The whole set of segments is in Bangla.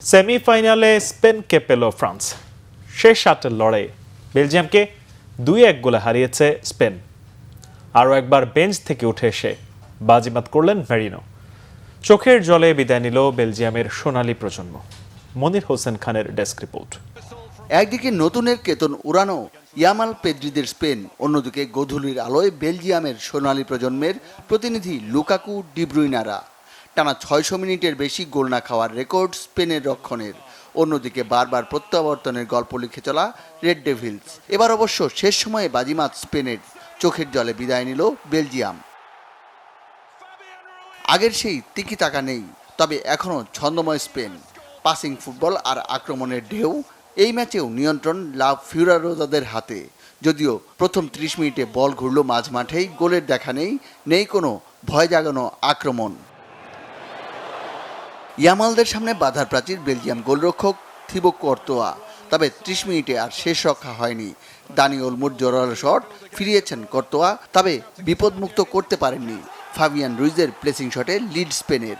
সেমিফাইনালে স্পেনকে পেল ফ্রান্স। শেষ 8 লড়াইয়ে বেলজিয়ামকে 2-1 গোলে হারিয়েছে স্পেন। আরও একবার বেঞ্চ থেকে উঠে এসে বাজিমাত করলেন মেরিনো। চোখের জলে বিদায় নিল বেলজিয়ামের সোনালী প্রজন্ম। মনির হোসেন খানের ডেস্ক রিপোর্ট। একদিকে নতুনের কেতন উড়ানো ইয়ামাল পেদ্রিদের স্পেন, অন্যদিকে গোধূলির আলোয় বেলজিয়ামের সোনালী প্রজন্মের প্রতিনিধি লুকাকু, ডি ব্রুইনারা। টানা 600 মিনিটের বেশি গোল না খাওয়ার রেকর্ড স্পেনের রক্ষণের। অন্যদিকে বারবার প্রত্যাবর্তনের গল্প লিখে চলা রেড ডেভিলস। এবার অবশ্য শেষ সময়ে বাজিমাত স্পেনের। চোখের জলে বিদায় নিল বেলজিয়াম। আগের সেই তিকি তাকা নেই, তবে এখনও ছন্দময় স্পেন। পাসিং ফুটবল আর আক্রমণের ঢেউ। এই ম্যাচেও নিয়ন্ত্রণ লা ফিউরারোদাদের হাতে। যদিও প্রথম 30 মিনিটে বল ঘুরল মাঝ মাঠেই, গোলের দেখা নেই কোনো ভয় জাগানো আক্রমণ। ইয়ামালদের সামনে বাধার প্রাচীর বেলজিয়াম গোলরক্ষক থিবো কর্তোয়া। তবে 30 মিনিটে আর শেষ রক্ষা হয়নি। দানি ওলমোর জোরালো শট ফিরিয়েছেন কর্তোয়া, তবে বিপদমুক্ত করতে পারেননি। ফাবিয়ান রুইজের প্লেসিং শটে লিড স্পেনের।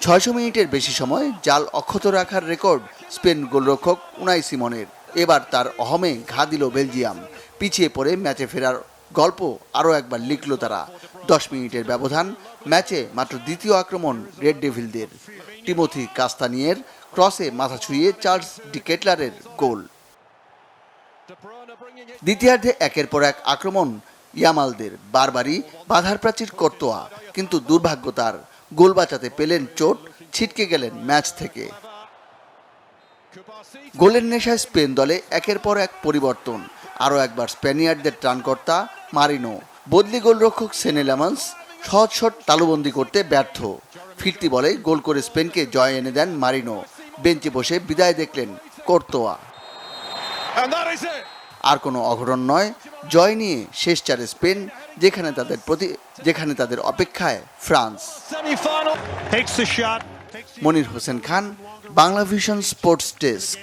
600 মিনিটের বেশি সময় জাল অক্ষত রাখার রেকর্ড স্পেন গোলরক্ষক উনাই সিমনের। এবার তার অহমে ঘা দিল বেলজিয়াম। পিছিয়ে পড়ে ম্যাচে ফেরার গল্প আরও একবার লিখল তারা। 10 মিনিটের ব্যবধান। ম্যাচে মাত্র দ্বিতীয় আক্রমণ রেড ডেভিলদের। টিমোথি কাস্তানিয়ের ক্রসে মাথা ছুঁয়ে চার্লস ডি কেটলারের গোল। দ্বিতীয়ার্ধে একের পর এক আক্রমণ ইয়ামালদের। বারবারই বাধার প্রাচীর কর্তোয়া, কিন্তু দুর্ভাগ্য তার। গোল বাঁচাতে পেলেন চোট, ছিটকে গেলেন ম্যাচ থেকে। গোলের নেশায় স্পেন দলে একের পর এক পরিবর্তন। আরও একবার স্প্যানিয়ার্ডদের ত্রাণকর্তা মারিনো। বদলি গোলরক্ষক সেনেলামান্স সহজ শট তালুবন্দি করতে ব্যর্থ। ফিরতি বলে গোল করে স্পেনকে জয় এনে দেন মারিনো। বেঞ্চে বসে বিদায় দেখলেন কর্তোয়া। আর কোনো অঘটন নয়, জয় নিয়ে শেষ চারে স্পেন, যেখানে তাদের অপেক্ষায় France. Monir Hossain Khan, Bangla vision sports desk.